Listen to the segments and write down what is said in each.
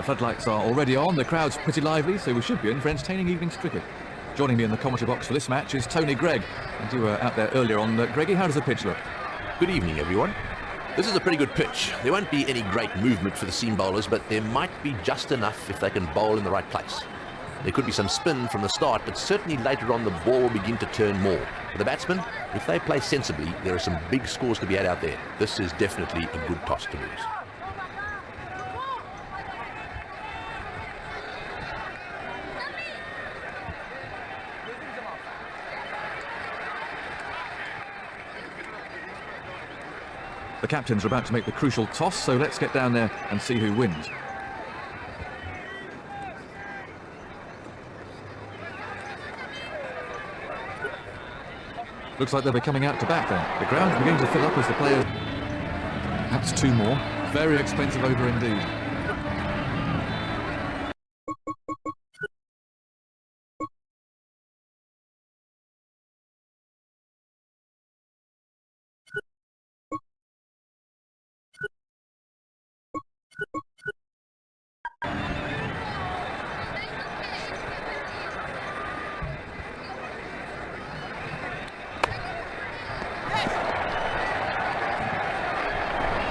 The floodlights are already on, the crowd's pretty lively, so we should be in for entertaining evening's cricket. Joining me in the commentary box for this match is Tony Gregg. And you were out there earlier on. Greggy, how does the pitch look? Good evening, everyone. This is a pretty good pitch. There won't be any great movement for the seam bowlers, but there might be just enough if they can bowl in the right place. There could be some spin from the start, but certainly later on the ball will begin to turn more. For the batsmen, if they play sensibly, there are some big scores to be had out there. This is definitely a good toss to lose. The captains are about to make the crucial toss, so let's get down there and see who wins. Looks like they'll be coming out to bat then. The ground's beginning to fill up as the players... That's two more. Very expensive over indeed.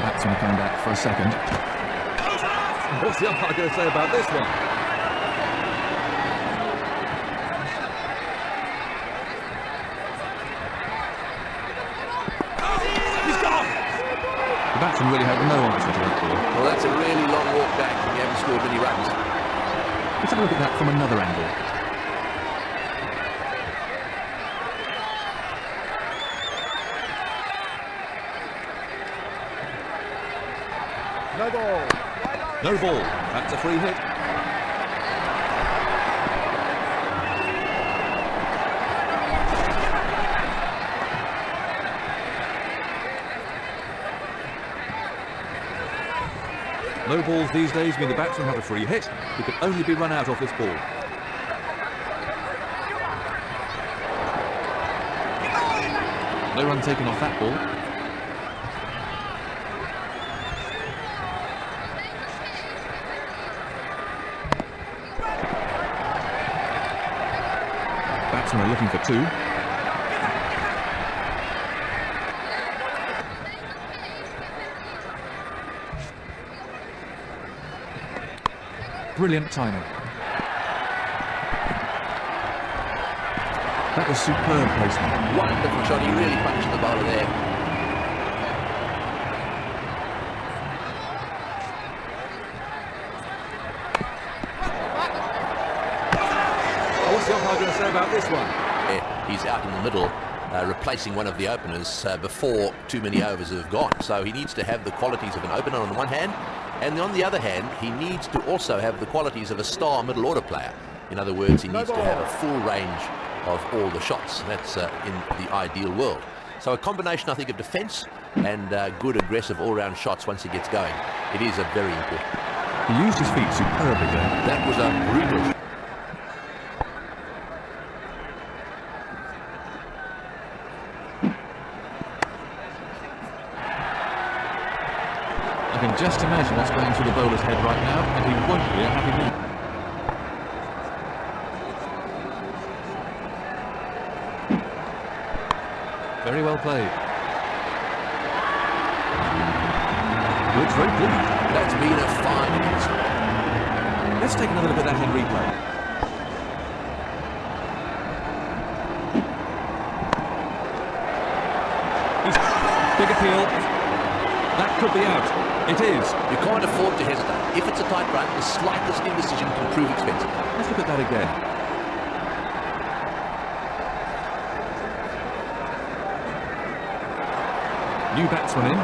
Batsman coming back for a second. What's the umpire going to say about this one? He's gone! The batsman really had no answer to that ball. Well, that's a really long walk back when you haven't scored many runs. Let's have a look at that from another angle. No ball. No ball. That's a free hit. No balls these days mean the batsman have a free hit. He can only be run out off this ball. No run taken off that ball. Batsmen are looking for two. Brilliant timing. That was superb placement. Wonderful shot. He really punched the bowler there. What's the umpire going to say about this one? He's out in the middle, replacing one of the openers before too many overs have gone. So he needs to have the qualities of an opener on the one hand, and on the other hand, he needs to also have the qualities of a star middle order player. In other words, he needs to have a full range of all the shots. That's in the ideal world. So a combination, I think, of defence and good aggressive all-round shots once he gets going. It is a very important. He used his feet superbly there. That was a brutal. I can just imagine what's going through the bowler's head right now, and he won't be a happy man. Very well played. Looks very pleased. That's been a fine innings. Let's take another look at that in replay. Big appeal. That could be out. It is. You can't afford to hesitate. If it's a tight run, the slightest indecision can prove expensive. Let's look at that again. New batsman in.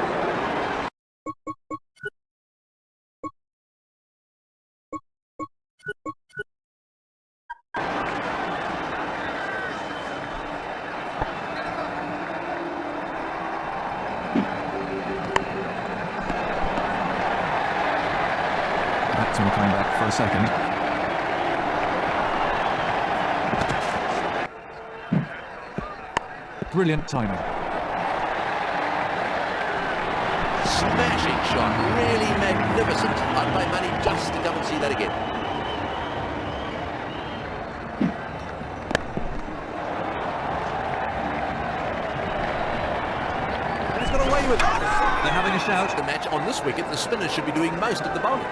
Batsman coming back for a second. Brilliant timing. Smashing shot, really magnificent. I'd pay money just to come and see that. They're having a shout. The match on this wicket, the spinners should be doing most of the bowling.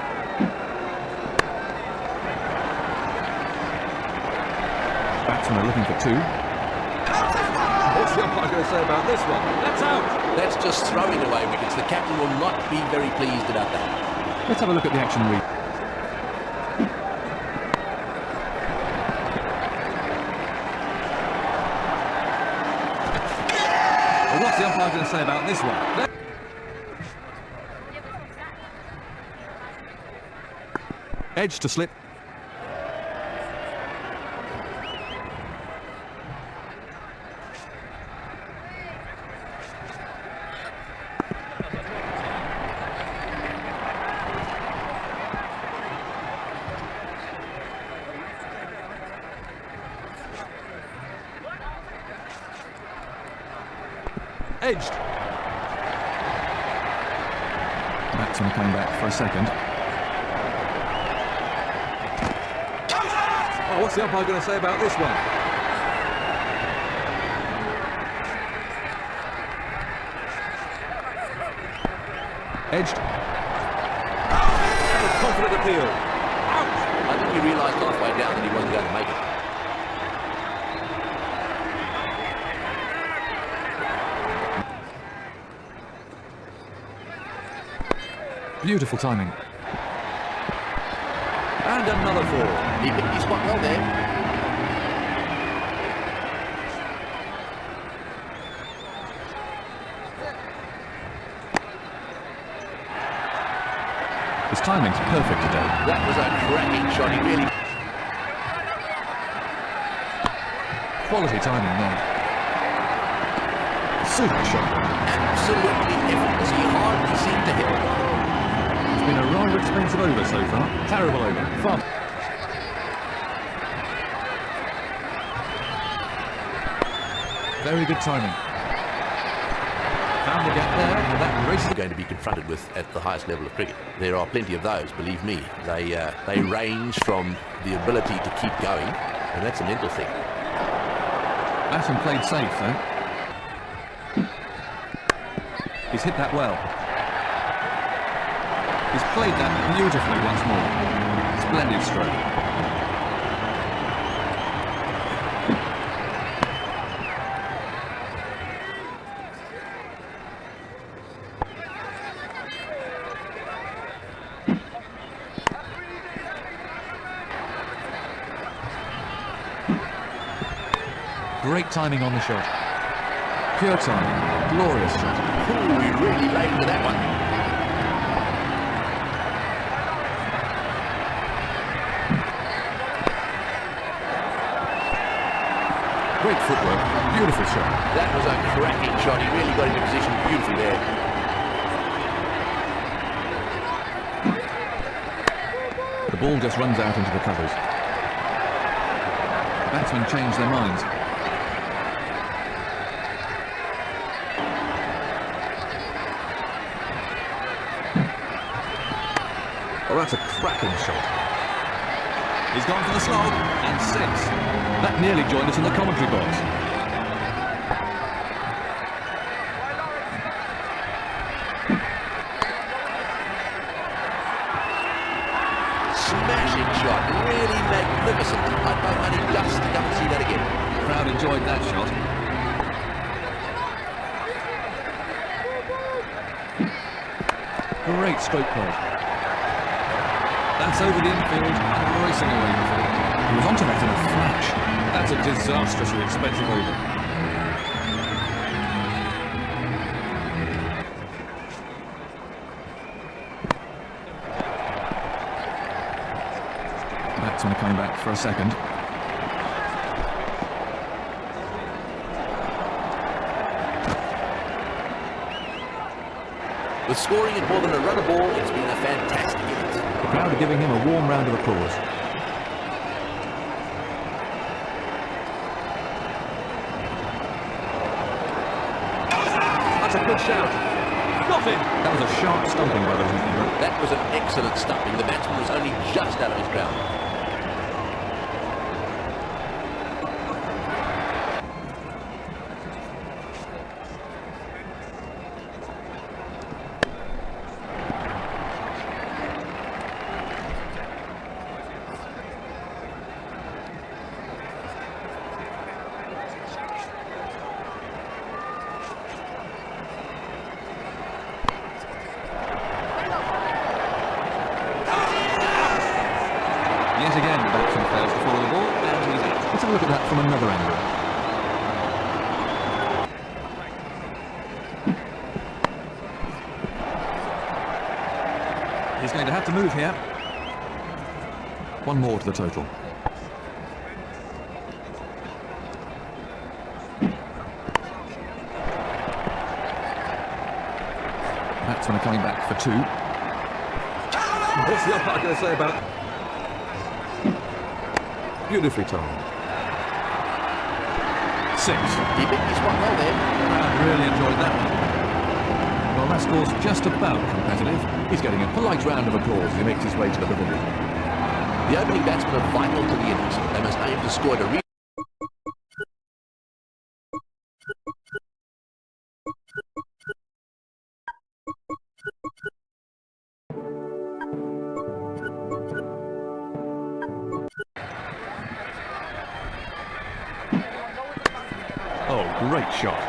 Batsmen are looking for 2. What's the umpire going to say about this one? That's out. That's just throwing away wickets. The captain will not be very pleased about that. Let's have a look at the action replay. Well, what's the umpire going to say about this one? Edge to slip. Edged. Batsman coming back for a second. Oh, what's the umpire going to say about this one? Edged. A confident appeal. Out. I think he realised halfway down that he wasn't going to make it. Beautiful timing. And another 4. He picked his spot well there. His timing's perfect today. That was a cracking shot. He really... Quality timing there. Super shot. Absolutely effortless. He hardly seemed to hit it. It's been a rather expensive over so far. Terrible over. Fun. Very good timing. Found the gap there, and that race is Going to be confronted with at the highest level of cricket. There are plenty of those, believe me. They range from the ability to keep going, and that's a mental thing. Batsman played safe though. He's hit that well. He's played that beautifully once more. Splendid stroke. Great timing on the shot. Pure timing. Glorious shot. Ooh, he really laid into that one. Great footwork. Beautiful shot. That was a cracking shot. He really got into position beautifully there. The ball just runs out into the covers. The batsmen change their minds. Oh, that's a cracking shot. He's gone for the slog, and 6. That nearly joined us in the commentary box. Smashing shot. Really magnificent. I'd pay money just to come and see that again. The crowd enjoyed that shot. Great stroke play. That's over the infield and racing away with it. He was onto that in a flash. That's a disastrously expensive over. Batsman coming back for a second. With scoring at more than a run a ball, it's been a fantastic innings. The crowd are giving him a warm round of applause. That's a good shout. Got him! That was a sharp stumping by the wicketkeeper. That was an excellent stumping. The batsman was only just out of his ground. look at that from another angle. He's going to have to move here. One more to the total. Batsmen are coming back for 2. What's the umpire going to say about it? Beautifully timed. 6. He picked this one well there. I really enjoyed that one. Well, that score's just about competitive. He's getting a polite round of applause as he makes his way to the pavilion. The opening batsmen are vital to the innings. They must aim to score at a Oh, great shot.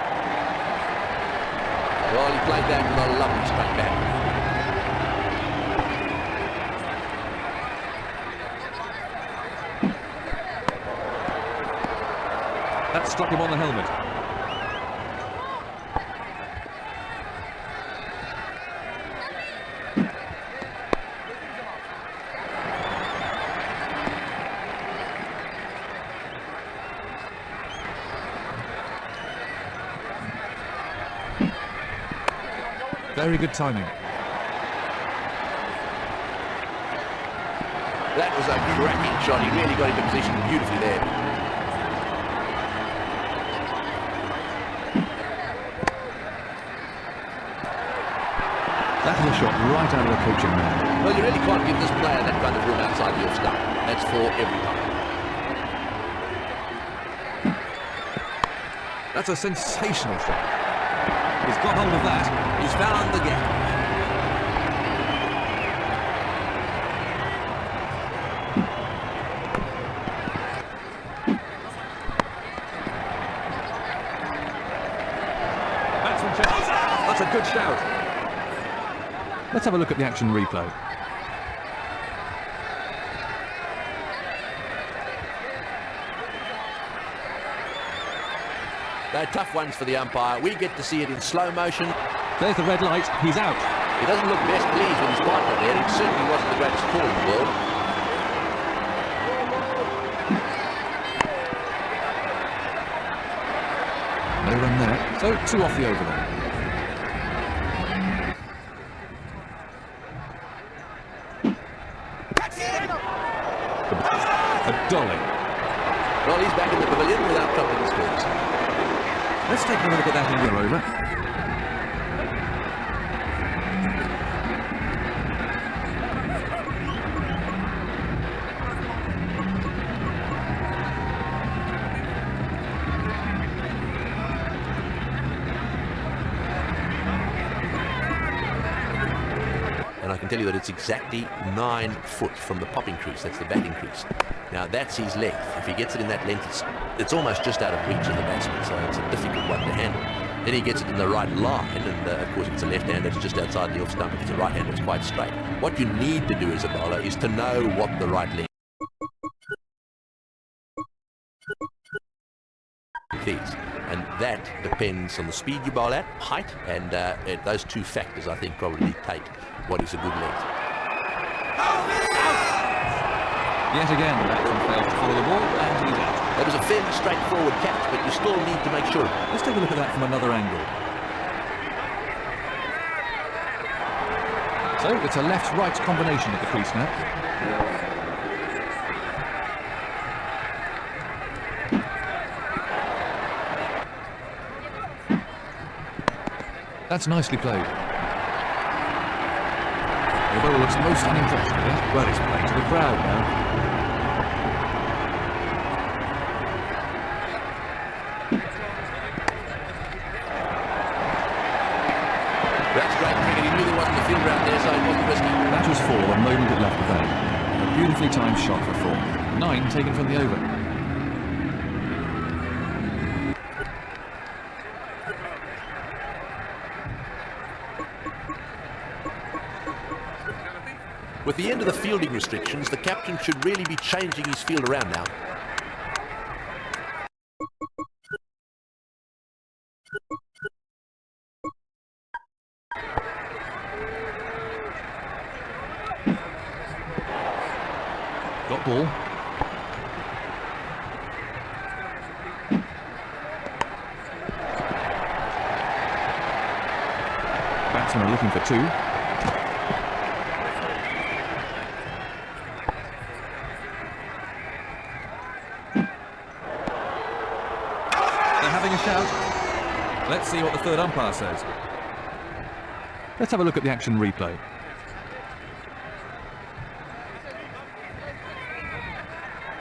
Well, he played that with a lovely straight back. That struck him on the helmet. Very good timing. That was a cracking shot. He really got into position beautifully there. That is a shot right out of the coaching man. Well, you really can't give this player that kind of room outside the off stump. That's for every time. That's a sensational shot. He's got hold of that. He's found the gap. Batsman check. That's a good shout. Let's have a look at the action replay. They're tough ones for the umpire. We get to see it in slow motion. There's the red light. He's out. He doesn't look best pleased with his partner there. It certainly wasn't the greatest call in the world. No run there. So 2 off the over then. A dolly. Well, he's back in the pavilion without dropping his scores. Let's take a look at that in the over. And I can tell you that it's exactly 9 foot from the popping crease. That's the batting crease. Now that's his length. If he gets it in that length, it's almost just out of reach of the batsman, so it's a difficult one to handle. Then he gets it in the right line, and of course if it's a left-hander, it's just outside the off stump. If it's a right-hander, it's quite straight. What you need to do as a bowler is to know what the right length is, and that depends on the speed you bowl at, height, and those 2 factors I think probably dictate what is a good length. Yet again, the batsman fails to follow the ball, and he's out. That was a fairly straightforward catch, but you still need to make sure. Let's take a look at that from another angle. So it's a left-right combination at the crease now. That's nicely played. The bowler looks most unimpressed here. Well, it's playing to the crowd now. That's great cricket. He knew there wasn't a fielder out there, so it wasn't risky. That was 4 the moment it left the bay. A beautifully timed shot for 4. 9 taken from the over. With the end of the fielding restrictions, the captain should really be changing his field around now. Got ball. Batsmen are looking for two. They're having a shout. Let's see what the third umpire says. Let's have a look at the action replay.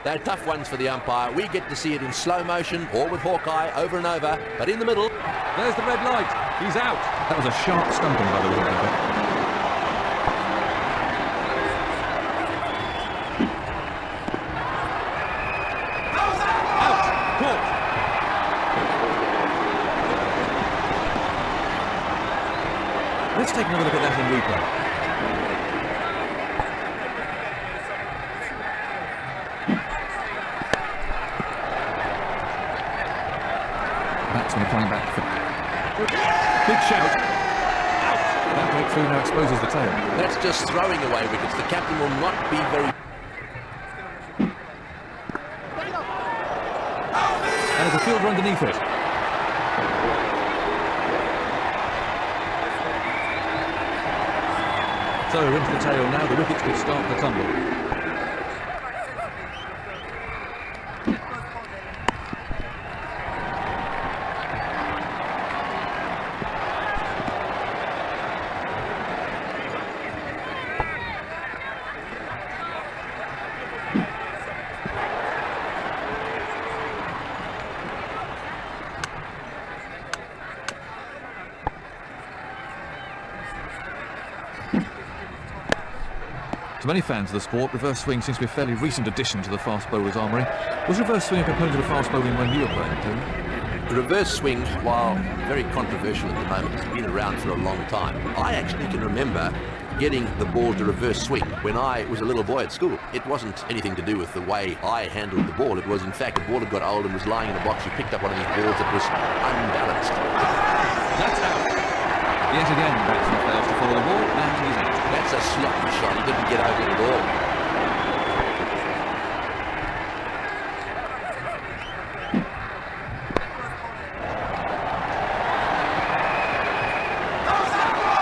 They're tough ones for the umpire. We get to see it in slow motion or with Hawkeye over and over, but in the middle. There's the red light. He's out. That was a sharp stumping by the wicketkeeper. Out. Caught. Let's take another look at that in replay. Batsman coming back for big shout. Out. That breakthrough now exposes the tail. That's just throwing away wickets. The captain will not be very... And there's a fielder underneath it. So into the tail now, the wickets will start to tumble. To many fans of the sport, reverse swing seems to be a fairly recent addition to the fast bowler's armoury. Was reverse swing a component of fast bowling when you were playing, Tony? The reverse swing, while very controversial at the moment, has been around for a long time. I actually can remember getting the ball to reverse swing when I was a little boy at school. It wasn't anything to do with the way I handled the ball. It was, in fact, the ball had got old and was lying in a box. You picked up one of these balls that was unbalanced. That's out. Yet again, batsman fails to follow the ball, and he's out. That's a sloppy shot. He didn't get over it at all.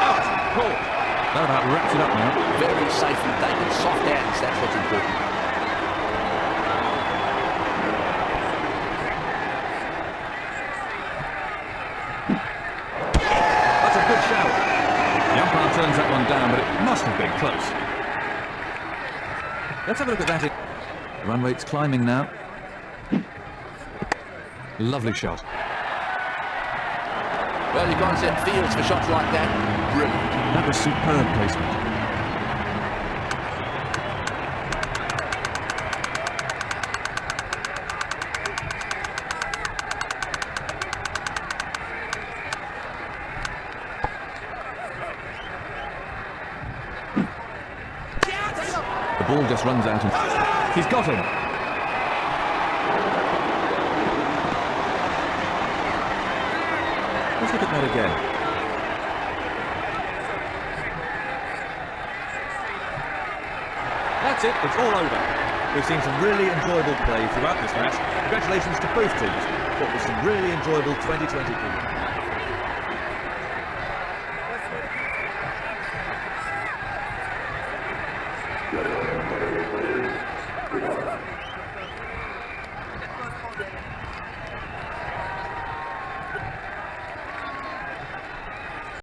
Out. Caught. That about wraps it up now. Very safely taken. Soft hands, that's what's important. That's a good shout. The umpire turns that one down, but it must have been close. Let's have a look at that. The run rate's climbing now. Lovely shot. Well, you can't set fields for shots like that. Brilliant. That was superb placement. The ball just runs out and he's got him. Let's look at that again. That's it, it's all over. We've seen some really enjoyable play throughout this match. Congratulations to both teams. What was some really enjoyable 2020 cricket.